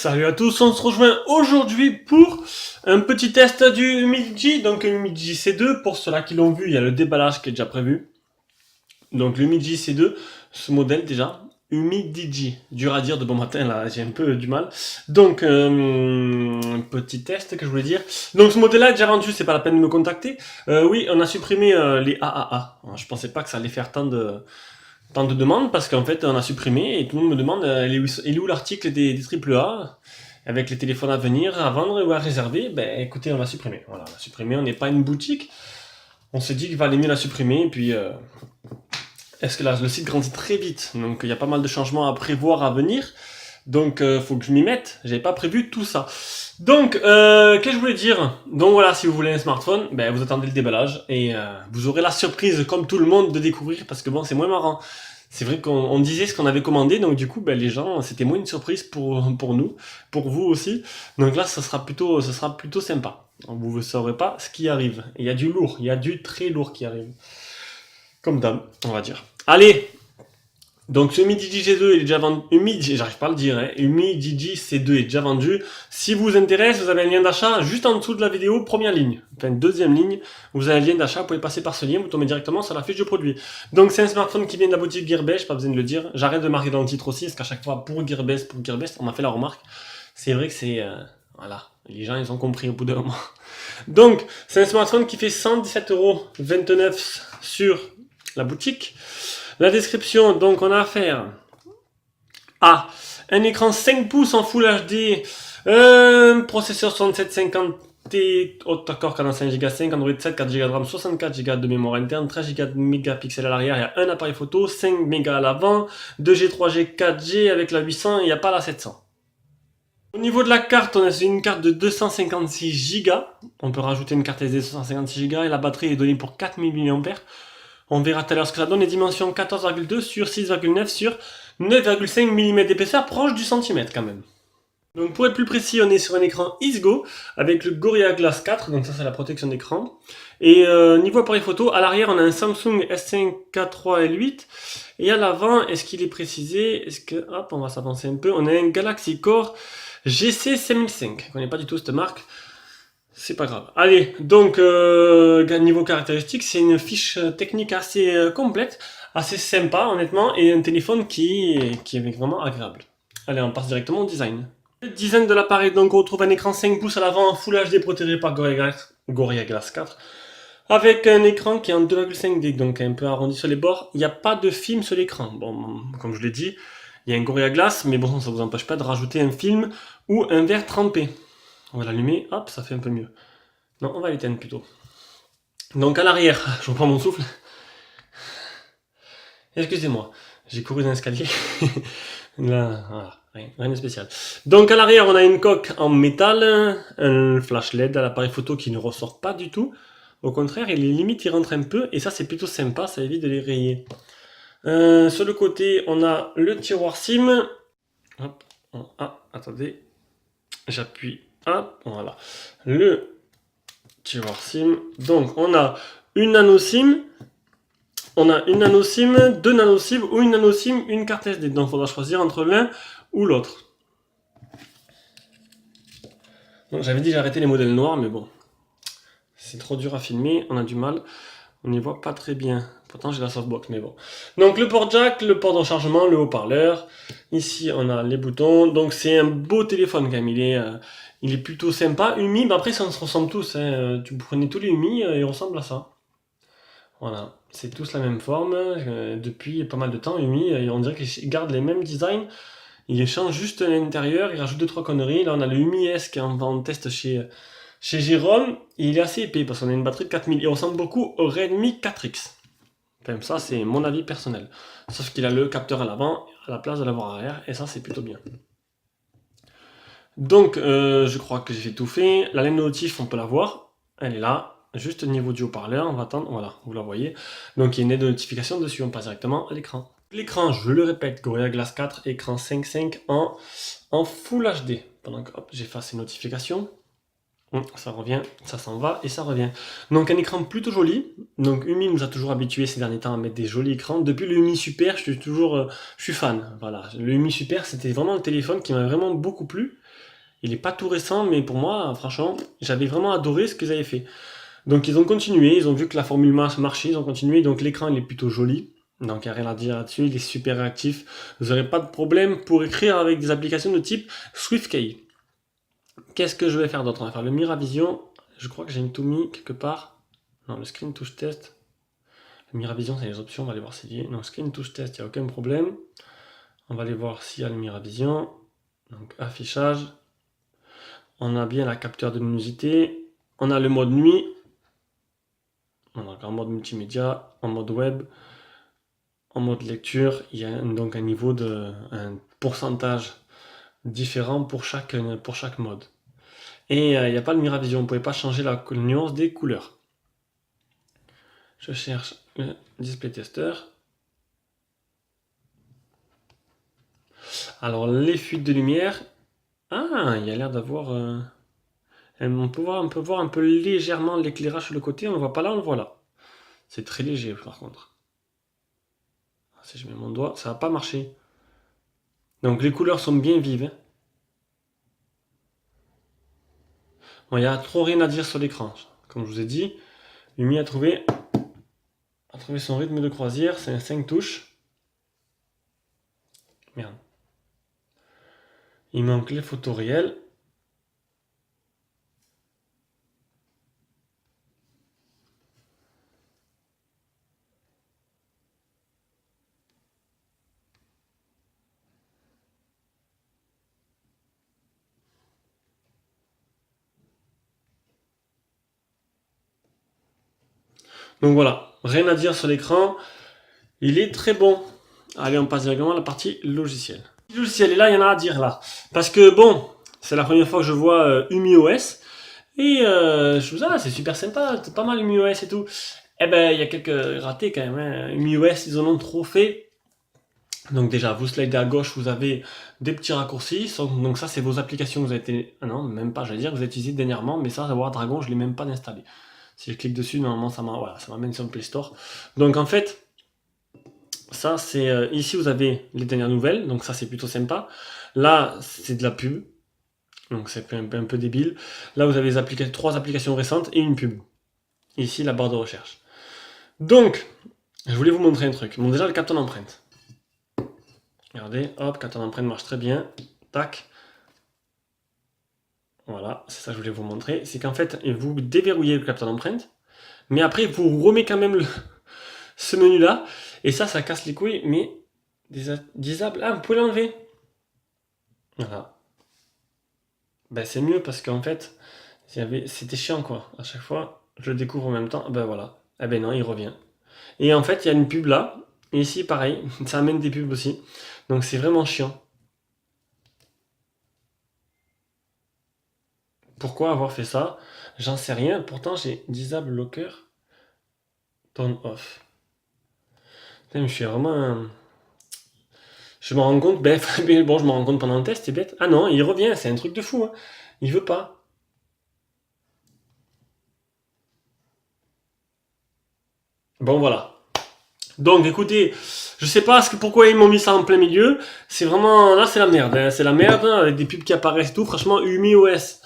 Salut à tous, on se rejoint aujourd'hui pour un petit test du Midji, donc le Midji C2. Pour ceux-là qui l'ont vu, il y a le déballage qui est déjà prévu. Donc le Midji C2, ce modèle déjà, Humidigi, dur à dire de bon matin là, j'ai un peu du mal. Donc petit test que je voulais dire. Donc ce modèle-là est déjà vendu, c'est pas la peine de me contacter. Oui, on a supprimé les AAA. Je pensais pas que ça allait faire tant de demandes parce qu'en fait on a supprimé et tout le monde me demande il est où l'article des AAA avec les téléphones à venir, à vendre ou à réserver. Ben écoutez, on l'a supprimé. Voilà, on l'a supprimé, on n'est pas une boutique. On s'est dit qu'il valait mieux la supprimer et puis est-ce que là, le site grandit très vite, donc il y a pas mal de changements à prévoir à venir. Donc faut que je m'y mette, j'avais pas prévu tout ça. Donc qu'est-ce que je voulais dire? Donc voilà, si vous voulez un smartphone, ben vous attendez le déballage et vous aurez la surprise comme tout le monde de découvrir parce que bon, c'est moins marrant. C'est vrai qu'on disait ce qu'on avait commandé, donc du coup, ben, les gens, c'était moins une surprise pour nous, pour vous aussi. Donc là, ça sera plutôt sympa. Vous ne saurez pas ce qui arrive. Il y a du lourd, il y a du très lourd qui arrive. Comme d'hab, on va dire. Allez, donc ce Humidigi C2 il est déjà vendu. J'arrive pas à le dire, hein. Humidigi C2 est déjà vendu. Si vous intéresse, vous avez un lien d'achat juste en dessous de la vidéo, première ligne. Enfin, deuxième ligne, vous avez un lien d'achat, vous pouvez passer par ce lien, vous tombez directement sur la fiche de produit. Donc c'est un smartphone qui vient de la boutique Gearbest, pas besoin de le dire. J'arrête de marquer dans le titre aussi, parce qu'à chaque fois, pour Gearbest, on m'a fait la remarque. C'est vrai que c'est... voilà, les gens ils ont compris au bout d'un moment. Donc, c'est un smartphone qui fait 117,29€ sur la boutique. La description, donc on a affaire à un écran 5 pouces en Full HD, processeur 6750T, octa-core 45 Go, 5 Android 7, 4 Go de RAM, 64 Go de mémoire interne, 13 Go de mégapixels à l'arrière, il y a un appareil photo, 5 mégas à l'avant, 2G, 3G, 4G avec la 800, il n'y a pas la 700. Au niveau de la carte, on a une carte de 256 Go, on peut rajouter une carte SD 256 Go et la batterie est donnée pour 4000 mAh. On verra tout à l'heure ce que ça donne, les dimensions 14,2 sur 6,9 sur 9,5 mm d'épaisseur, proche du centimètre quand même. Donc pour être plus précis, on est sur un écran Isgo avec le Gorilla Glass 4, donc ça c'est la protection d'écran. Et niveau appareil photo, à l'arrière on a un Samsung S5 K3 L8. Et à l'avant, est-ce qu'il est précisé? Est-ce que, hop, on va s'avancer un peu, on a un Galaxy Core GC 5005, je connais pas du tout cette marque. C'est pas grave. Allez, donc niveau caractéristiques, c'est une fiche technique assez complète, assez sympa honnêtement, et un téléphone qui est vraiment agréable. Allez, on passe directement au design. Le design de l'appareil, donc on retrouve un écran 5 pouces à l'avant, Full HD protégé par Gorilla Glass 4, avec un écran qui est en 2,5D, donc un peu arrondi sur les bords. Il n'y a pas de film sur l'écran. Bon, comme je l'ai dit, il y a un Gorilla Glass, mais bon, ça vous empêche pas de rajouter un film ou un verre trempé. On va l'allumer, hop, ça fait un peu mieux. Non, on va l'éteindre plutôt. Donc à l'arrière, je reprends mon souffle. Excusez-moi, j'ai couru dans l'escalier. Là, voilà, rien de spécial. Donc à l'arrière, on a une coque en métal, un flash LED à l'appareil photo qui ne ressort pas du tout. Au contraire, il est limite, il rentre un peu, et ça c'est plutôt sympa, ça évite de les rayer. Sur le côté, on a le tiroir SIM. Hop, attendez, j'appuie. Hop, voilà. Le tiroir SIM. Donc on a une nano SIM, deux nano SIM ou une nano SIM, une carte SD. Donc il faudra choisir entre l'un ou l'autre. J'avais dit j'arrêtais les modèles noirs, mais bon, c'est trop dur à filmer, on a du mal, on n'y voit pas très bien. Pourtant j'ai la softbox, mais bon. Donc le port jack, le port de rechargement, le haut-parleur. Ici on a les boutons. Donc c'est un beau téléphone quand même. Il est plutôt sympa. Umi, bah après ça on se ressemble tous. Hein. Tu prenais tous les Umi, ils ressemblent à ça. Voilà, c'est tous la même forme. Depuis pas mal de temps, Umi, on dirait qu'ils gardent les mêmes designs. Ils changent juste l'intérieur, ils rajoutent 2-3 conneries. Là on a le Umi S qui est en test chez Jérôme. Et il est assez épais parce qu'on a une batterie de 4000. Il ressemble beaucoup au Redmi 4X. Enfin, ça, c'est mon avis personnel. Sauf qu'il a le capteur à l'avant, à la place de l'avoir arrière, et ça, c'est plutôt bien. Donc, je crois que j'ai tout fait. La laine de notif, on peut la voir. Elle est là, juste au niveau du haut-parleur. On va attendre, voilà, vous la voyez. Donc, il y a une aide de notification dessus. On passe directement à l'écran. L'écran, je le répète, Gorilla Glass 4, écran 5.5 en Full HD. Pendant que, hop, j'efface ces notifications. Ça revient, ça s'en va et ça revient. Donc un écran plutôt joli. Donc Umi nous a toujours habitués ces derniers temps à mettre des jolis écrans. Depuis le Umi Super, je suis fan. Voilà, le Umi Super, c'était vraiment le téléphone qui m'a vraiment beaucoup plu. Il est pas tout récent, mais pour moi, franchement, j'avais vraiment adoré ce qu'ils avaient fait. Donc ils ont continué, ils ont vu que la formule marchait, ils ont continué, donc l'écran il est plutôt joli. Donc il n'y a rien à dire là-dessus, il est super réactif. Vous n'aurez pas de problème pour écrire avec des applications de type SwiftKey. Qu'est-ce que je vais faire d'autre? On va faire le Miravision. Je crois que j'ai tout mis quelque part. Non, le Screen Touch Test. Le Miravision, c'est les options, on va aller voir s'il y a. Non, Screen Touch Test, il n'y a aucun problème. On va aller voir s'il y a le Miravision. Donc affichage. On a bien la capteur de luminosité. On a le mode nuit. On a en mode multimédia, en mode web, en mode lecture. Il y a donc un pourcentage différent pour chaque mode. Et il n'y a pas le Miravision, vous ne pouvez pas changer la nuance des couleurs. Je cherche le display tester. Alors les fuites de lumière. Ah, il y a l'air d'avoir... on peut voir un peu légèrement l'éclairage sur le côté, on le voit pas là, on le voit là. C'est très léger par contre. Si je mets mon doigt, ça va pas marcher. Donc les couleurs sont bien vives. Hein. Bon, il n'y a trop rien à dire sur l'écran. Comme je vous ai dit, Lumi a trouvé son rythme de croisière, c'est un 5 touches. Merde. Il manque les photos réelles. Donc voilà, rien à dire sur l'écran. Il est très bon. Allez, on passe directement à la partie logiciel. Le logiciel, et là, il y en a à dire là. Parce que bon, c'est la première fois que je vois UmiOS. Et je me dis, ah, c'est super sympa, c'est pas mal UmiOS et tout. Eh ben, il y a quelques ratés quand même. Hein. UmiOS, ils en ont trop fait. Donc déjà, vous slidez à gauche, vous avez des petits raccourcis. Donc ça, c'est vos applications que vous avez été... Ah non, même pas, j'allais dire, que vous avez utilisé dernièrement. Mais ça, War Dragon, je ne l'ai même pas installé. Si je clique dessus, normalement, ça m'amène sur le Play Store. Donc en fait, ça, c'est... ici, vous avez les dernières nouvelles. Donc ça, c'est plutôt sympa. Là, c'est de la pub. Donc c'est un peu débile. Là, vous avez 3 applications récentes et une pub. Ici, la barre de recherche. Donc, je voulais vous montrer un truc. Bon, déjà, le capteur d'empreinte. Regardez, hop, capteur d'empreinte marche très bien. Tac. Voilà, c'est ça que je voulais vous montrer. C'est qu'en fait, vous déverrouillez le capteur d'empreinte. Mais après, vous remettez quand même ce menu-là. Et ça casse les couilles. Mais, disable. Ah, vous pouvez l'enlever. Voilà. Ben, c'est mieux parce qu'en fait, c'était chiant quoi. À chaque fois, je le découvre en même temps. Ben voilà. Eh ben non, il revient. Et en fait, il y a une pub là. Et ici, pareil, ça amène des pubs aussi. Donc c'est vraiment chiant. Pourquoi avoir fait ça? J'en sais rien. Pourtant, j'ai disable locker turn off. Putain, je suis vraiment. Je me rends compte, bon, je me rends compte pendant le test, c'est bête. Ah non, il revient, c'est un truc de fou. Hein. Il veut pas. Bon, voilà. Donc, écoutez, je sais pas pourquoi ils m'ont mis ça en plein milieu. C'est vraiment, là, c'est la merde. Hein. C'est la merde, hein, avec des pubs qui apparaissent et tout. Franchement, UmiOS,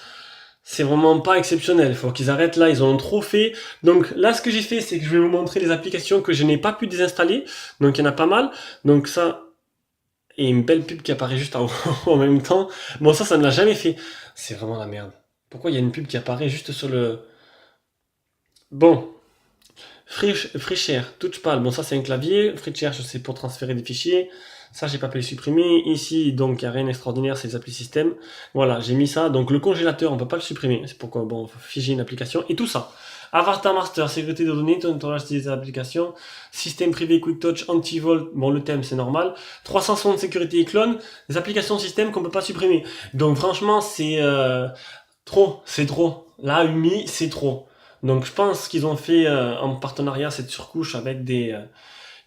c'est vraiment pas exceptionnel. Il faut qu'ils arrêtent là, ils en ont trop fait. Donc là, ce que j'ai fait, c'est que je vais vous montrer les applications que je n'ai pas pu désinstaller. Donc, il y en a pas mal. Donc ça, et une belle pub qui apparaît juste en même temps. Bon, ça ne l'a jamais fait. C'est vraiment la merde. Pourquoi il y a une pub qui apparaît juste sur le... Bon, FreeShare, Touchpad, bon ça c'est un clavier, FreeShare c'est pour transférer des fichiers, ça j'ai pas pu les supprimer, ici donc il n'y a rien d'extraordinaire, c'est les applis système, voilà j'ai mis ça, donc le congélateur on peut pas le supprimer, c'est pourquoi bon, faut figer une application, et tout ça, Avatar Master, sécurité de données, tournage des applications, système privé Quick Touch, Anti-Volt, bon le thème c'est normal, 360 sécurité et clone, des applications système qu'on peut pas supprimer, donc franchement c'est c'est trop, là Umi c'est trop. Donc je pense qu'ils ont fait en partenariat cette surcouche avec des...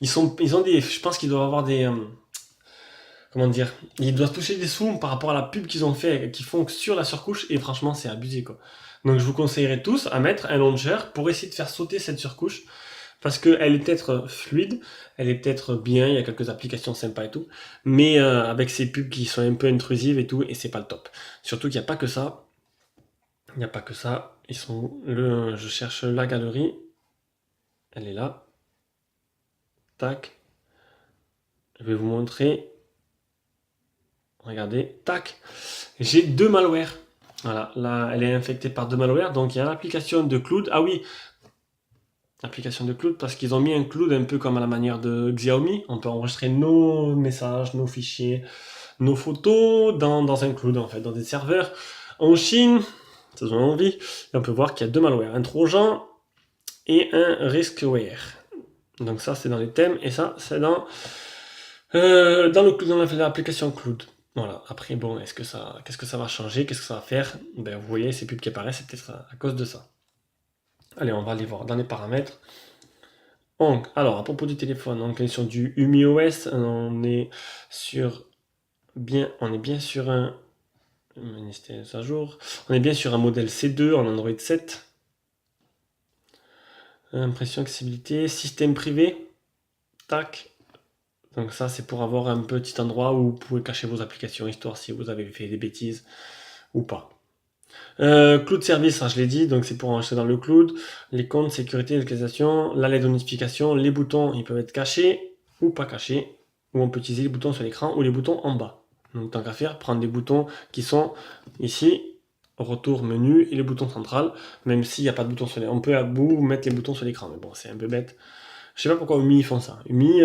je pense qu'ils doivent avoir des... comment dire? Ils doivent toucher des sous par rapport à la pub qu'ils ont fait, qu'ils font sur la surcouche, et franchement c'est abusé quoi. Donc je vous conseillerais tous à mettre un launcher pour essayer de faire sauter cette surcouche, parce qu'elle est peut-être fluide, elle est peut-être bien, il y a quelques applications sympas et tout, mais avec ces pubs qui sont un peu intrusives et tout, et c'est pas le top. Surtout qu'il n'y a pas que ça. Il n'y a pas que ça. Ils sont où je cherche la galerie. Elle est là. Tac. Je vais vous montrer. Regardez. Tac. J'ai deux malwares. Voilà. Là, elle est infectée par deux malwares. Donc, il y a l'application de Cloud. Ah oui. Application de Cloud parce qu'ils ont mis un Cloud un peu comme à la manière de Xiaomi. On peut enregistrer nos messages, nos fichiers, nos photos dans un Cloud en fait, dans des serveurs en Chine. Ça donne envie. Et on peut voir qu'il y a deux malwares. Un Trojan et un Riskware. Donc ça, c'est dans les thèmes, et ça, c'est dans l'application Cloud. Voilà. Après, bon, qu'est-ce que ça va changer? Qu'est-ce que ça va faire? Ben, vous voyez, ces pubs qui apparaissent, c'est peut-être à cause de ça. Allez, on va aller voir dans les paramètres. Donc, alors, à propos du téléphone, donc, on est sur du UmiOS, on est bien sur un, à jour, on est bien sur un modèle C2 en Android 7. Impression, accessibilité, système privé, tac. Donc ça, c'est pour avoir un petit endroit où vous pouvez cacher vos applications, histoire si vous avez fait des bêtises ou pas. Cloud Service, ça je l'ai dit, donc c'est pour enregistrer dans le cloud. Les comptes, sécurité, localisation, la LED de notification, les boutons, ils peuvent être cachés ou pas cachés, ou on peut utiliser les boutons sur l'écran ou les boutons en bas. Donc tant qu'à faire, prendre des boutons qui sont ici, retour menu et le bouton central, même s'il n'y a pas de bouton sur l'écran. On peut à bout mettre les boutons sur l'écran, mais bon, c'est un peu bête. Je sais pas pourquoi Umi ils font ça. Umi,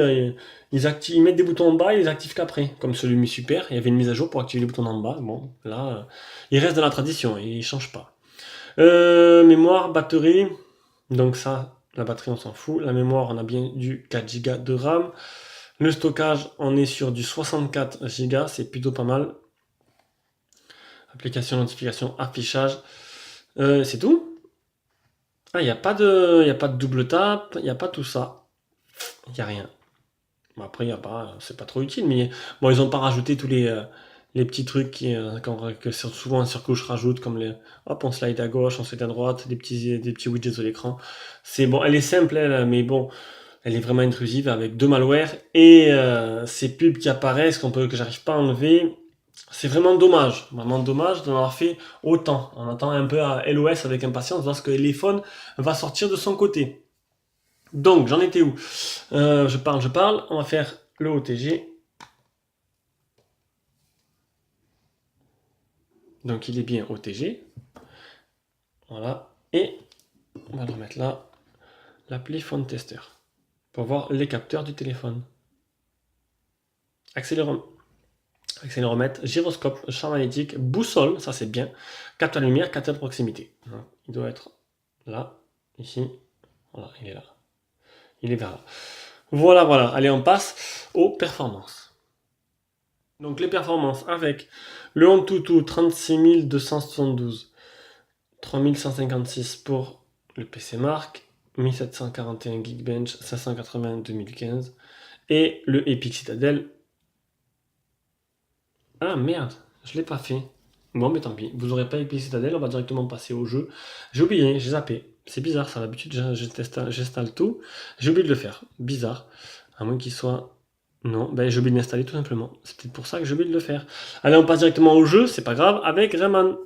ils mettent des boutons en bas et ils les activent qu'après. Comme celui Umi Super, il y avait une mise à jour pour activer les boutons en bas. Bon, là, il reste dans la tradition et il change pas. Mémoire, batterie. Donc ça, la batterie on s'en fout. La mémoire, on a bien du 4 Go de RAM. Le stockage, on est sur du 64 Go, c'est plutôt pas mal. Application, notification, affichage. C'est tout. Ah, il n'y a pas de double tap, il n'y a pas tout ça. Il n'y a rien. Bon, après, y a pas, c'est pas trop utile, mais bon, ils n'ont pas rajouté tous les petits trucs que souvent un surcouche rajoute, comme hop, on slide à gauche, on slide à droite, des petits widgets de l'écran. C'est bon, elle est simple, elle, mais bon, elle est vraiment intrusive avec deux malwares et ces pubs qui apparaissent que j'arrive pas à enlever. C'est vraiment dommage d'en avoir fait autant. On attend un peu à LOS avec impatience parce que l'iPhone va sortir de son côté. Donc, j'en étais où? Je parle. On va faire le OTG. Donc, il est bien OTG. Voilà. Et on va le remettre là. L'appli Phone Tester. Pour voir les capteurs du téléphone. Accéléromètre, gyroscope, champ magnétique, boussole, ça c'est bien. Capteur de lumière, capteur de proximité. Il doit être là, ici. Voilà, il est là. Il est vers là. Voilà, voilà. Allez, on passe aux performances. Donc les performances avec le Antutu 36272, 3156 pour le PC Mark, 1741 Geekbench, 580 2015 et le Epic Citadel. Ah merde, je l'ai pas fait. Bon, mais tant pis, vous aurez pas Epic Citadel, on va directement passer au jeu. J'ai oublié, j'ai zappé. C'est bizarre ça, d'habitude j'installe tout. J'ai oublié de le faire, bizarre. À moins qu'il soit... Non, ben j'ai oublié de l'installer tout simplement. C'est peut-être pour ça que j'ai oublié de le faire. Allez, on passe directement au jeu, c'est pas grave, avec Rayman.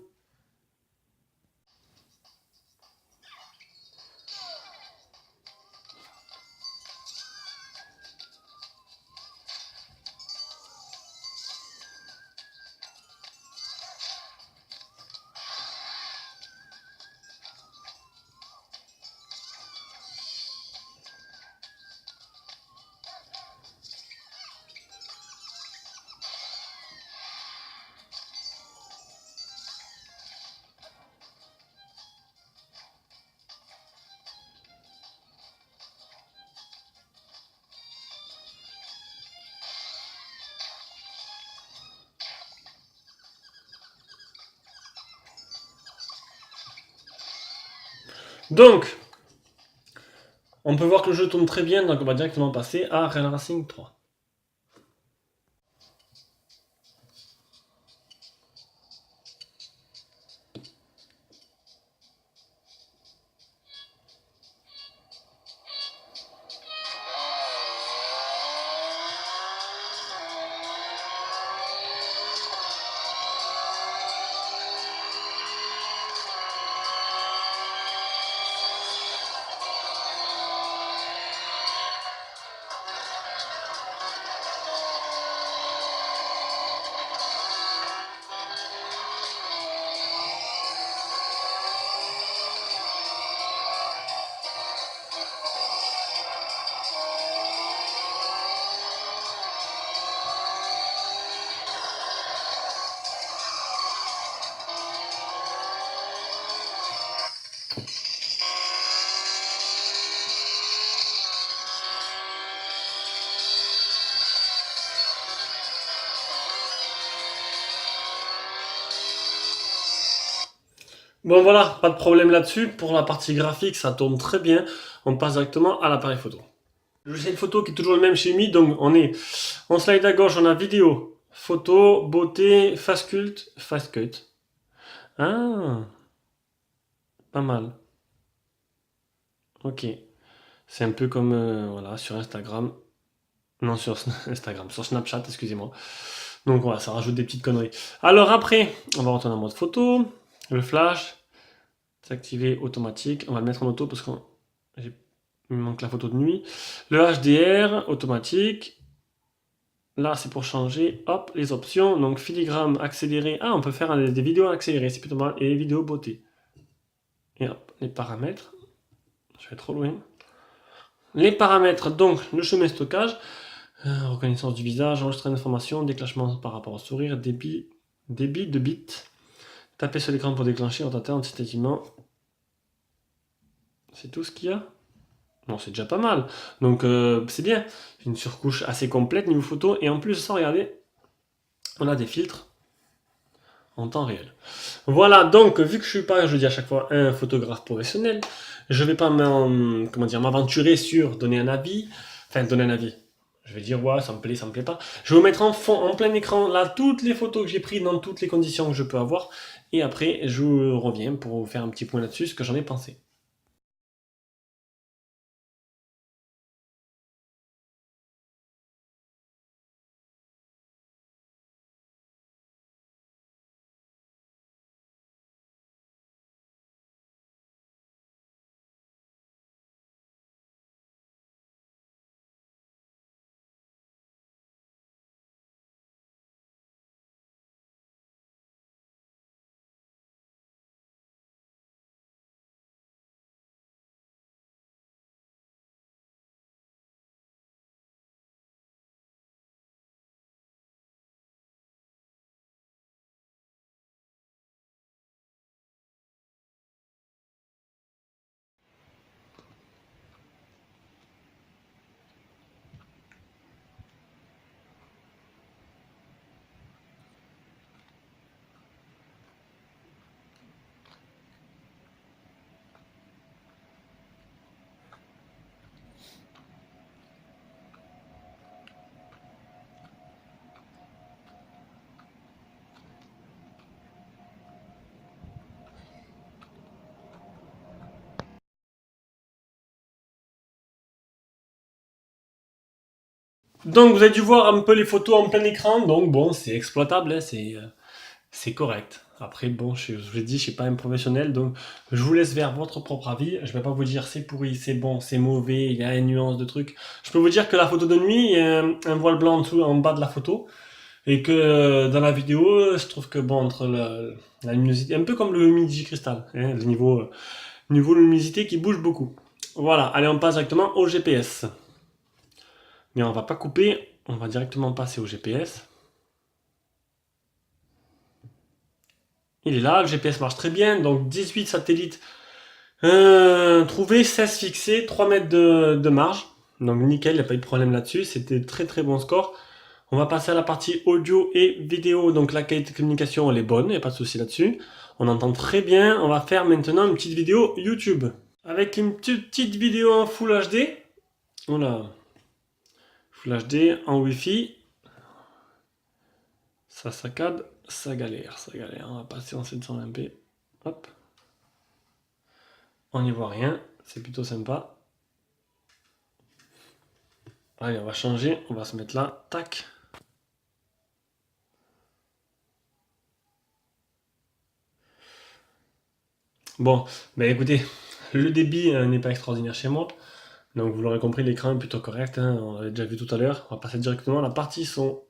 Donc, on peut voir que le jeu tourne très bien, donc on va directement passer à Real Racing 3. Bon voilà, pas de problème là-dessus. Pour la partie graphique, ça tourne très bien. On passe directement à l'appareil photo. Le logiciel photo qui est toujours le même chez Mi, donc on est en slide à gauche, on a vidéo, photo, beauté, fast cut. Ah, pas mal. Ok. C'est un peu comme voilà, sur Instagram. Non, sur Instagram, sur Snapchat, excusez-moi. Donc voilà, ça rajoute des petites conneries. Alors après, on va retourner en mode photo. Le flash, s'activer automatique. On va le mettre en auto parce qu'il me manque la photo de nuit. Le HDR, automatique. Là, c'est pour changer, hop, les options. Donc filigrane, accéléré. Ah, on peut faire des vidéos accélérées, c'est plutôt mal. Et vidéos beauté. Et hop, les paramètres. Je vais trop loin. Les paramètres, donc le chemin stockage. Reconnaissance du visage, enregistrement d'informations, déclenchement par rapport au sourire, débit de bits. Tapez sur l'écran pour déclencher, on t'attend anticipativement. C'est tout ce qu'il y a. Bon, c'est déjà pas mal. Donc c'est bien. Une surcouche assez complète niveau photo. Et en plus de ça, regardez, on a des filtres en temps réel. Voilà, donc vu que je suis pas, je dis à chaque fois, un photographe professionnel, je vais pas m'aventurer sur donner un avis. Enfin, donner un avis. Je vais dire, ouais, ça me plaît pas. Je vais vous mettre en fond, en plein écran, là, toutes les photos que j'ai prises dans toutes les conditions que je peux avoir. Et après, je reviens pour vous faire un petit point là-dessus, ce que j'en ai pensé. Donc, vous avez dû voir un peu les photos en plein écran. Donc, bon, c'est exploitable, hein, c'est correct. Après, bon, je vous l'ai dit, je suis pas un professionnel, donc je vous laisse vers votre propre avis. Je vais pas vous dire c'est pourri, c'est bon, c'est mauvais, il y a une nuance de trucs. Je peux vous dire que la photo de nuit, il y a un voile blanc en dessous, en bas de la photo. Et que dans la vidéo, je trouve que bon, entre la luminosité, un peu comme le Midi Cristal, hein, le niveau luminosité qui bouge beaucoup. Voilà, allez, on passe directement au GPS. Mais on va pas couper, on va directement passer au GPS. Il est là, le GPS marche très bien, donc 18 satellites trouvés, 16 fixés, 3 mètres de marge. Donc nickel, il n'y a pas eu de problème là-dessus, c'était très très bon score. On va passer à la partie audio et vidéo, donc la qualité de communication elle est bonne, il n'y a pas de souci là-dessus. On entend très bien, on va faire maintenant une petite vidéo YouTube. Avec une petite vidéo en Full HD. Voilà. Full HD en Wi-Fi. Ça saccade, ça galère, ça galère. On va passer en 720p. Hop. On n'y voit rien, c'est plutôt sympa. Allez, on va changer, on va se mettre là. Tac. Bon, bah écoutez, le débit n'est pas extraordinaire chez moi. Donc vous l'aurez compris, l'écran est plutôt correct, hein, on l'avait déjà vu tout à l'heure. On va passer directement à la partie son.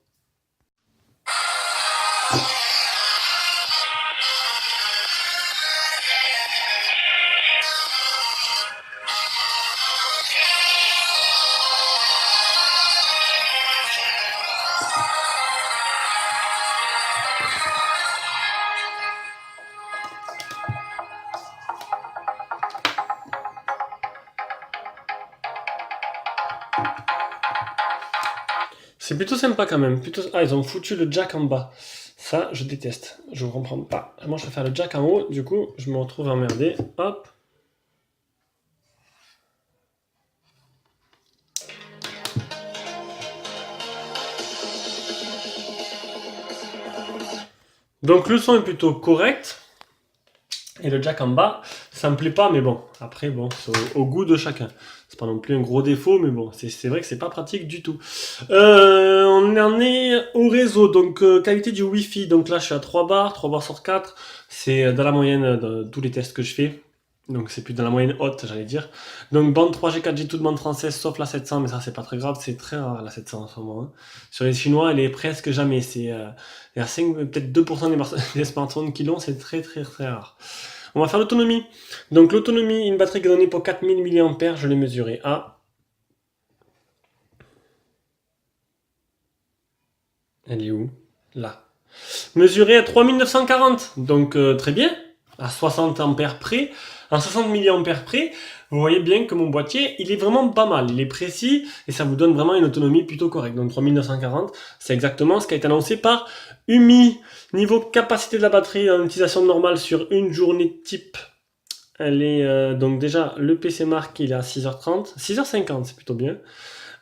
C'est plutôt sympa quand même. Plutôt... Ah, ils ont foutu le jack en bas. Ça, je déteste. Je ne comprends pas. Moi, je vais faire le jack en haut. Du coup, je me retrouve emmerdé. Hop. Donc, le son est plutôt correct. Et le jack en bas, ça me plaît pas, mais bon. Après, bon, c'est au goût de chacun. C'est pas non plus un gros défaut, mais bon, c'est vrai que c'est pas pratique du tout. On en est au réseau, donc qualité du Wi-Fi. Donc là, je suis à 3 bars sur 4. C'est dans la moyenne de tous les tests que je fais. Donc c'est plus dans la moyenne haute, j'allais dire. Donc bande 3G, 4G, toute bande française, sauf la 700, mais ça c'est pas très grave, c'est très rare la 700 en ce moment, hein. Sur les Chinois, elle est presque jamais. Il y a 5, peut-être 2% des smartphones qui l'ont, c'est très très très rare. On va faire l'autonomie. Donc l'autonomie, une batterie qui est donnée pour 4000 mAh, je l'ai mesurée à... Elle est où? Là. Mesurée à 3940, donc très bien, à 60 ampères près, à 60 mAh près, vous voyez bien que mon boîtier, il est vraiment pas mal, il est précis, et ça vous donne vraiment une autonomie plutôt correcte. Donc 3940, c'est exactement ce qui a été annoncé par UMI. Niveau capacité de la batterie en utilisation normale sur une journée type, elle est donc déjà, le PC Mark, il est à 6h30, 6h50, c'est plutôt bien.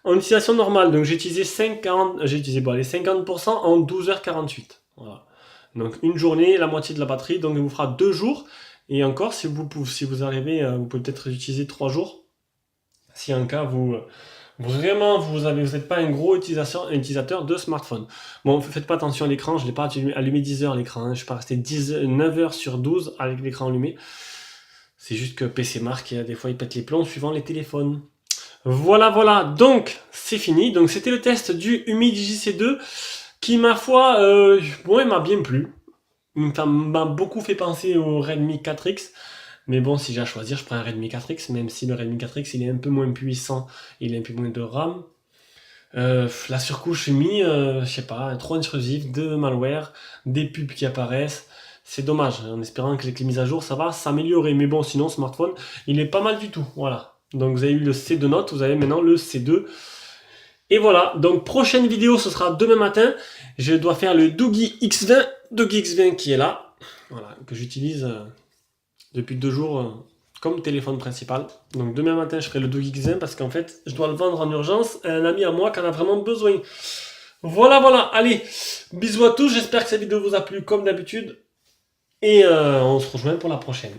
En utilisation normale, donc j'ai utilisé 50% en 12h48. Voilà. Donc une journée, la moitié de la batterie, donc il vous fera 2 jours. Et encore, si vous arrivez, vous pouvez peut-être utiliser 3 jours. Si en cas vraiment vous n'êtes pas un gros utilisateur de smartphone. Bon, faites pas attention à l'écran, je ne l'ai pas allumé 10 heures l'écran, hein. Je suis pas resté 9 heures sur 12 avec l'écran allumé. C'est juste que PC Mark, des fois il pète les plombs suivant les téléphones. Voilà, donc c'est fini. Donc c'était le test du UMI JC2 qui, ma foi, bon, il m'a bien plu. Ça m'a beaucoup fait penser au Redmi 4X. Mais bon, si j'ai à choisir, je prends un Redmi 4X, même si le Redmi 4X il est un peu moins puissant, il a un peu moins de RAM. La surcouche UMI, je sais pas, trop intrusive, de malware, des pubs qui apparaissent. C'est dommage, en espérant que avec les mises à jour, ça va s'améliorer. Mais bon, sinon, smartphone, il est pas mal du tout. Voilà. Donc vous avez eu le C2 Note, vous avez maintenant le C2. Et voilà, donc prochaine vidéo, ce sera demain matin. Je dois faire le Doogee X20 qui est là, voilà, que j'utilise depuis 2 jours comme téléphone principal. Donc demain matin, je ferai le Doogee X20 parce qu'en fait, je dois le vendre en urgence à un ami à moi qui en a vraiment besoin. Voilà, allez, bisous à tous, j'espère que cette vidéo vous a plu comme d'habitude. Et on se rejoint pour la prochaine.